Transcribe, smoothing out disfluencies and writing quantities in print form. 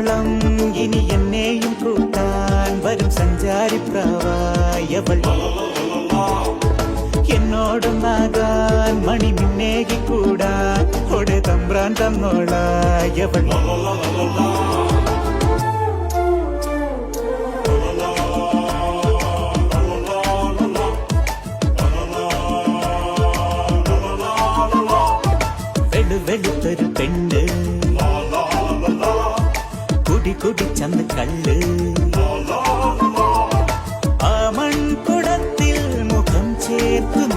കാലത്തോളം ഇനി എന്നെയും കൂട്ടാൻ വരും സഞ്ചാരിപ്രാവായവൾ എന്നോടൊന്നാകാൻ മണി മിന്നേകിക്കൂടാൻ ഒടെ തമ്പ്രാൻ തന്നോളായവൾ വെളുത്തൊരു പെണ്ണ് കുടിച്ചന്ന് കള്ള് ആ മൺകുടത്തിൽ മുഖം ചേർത്തു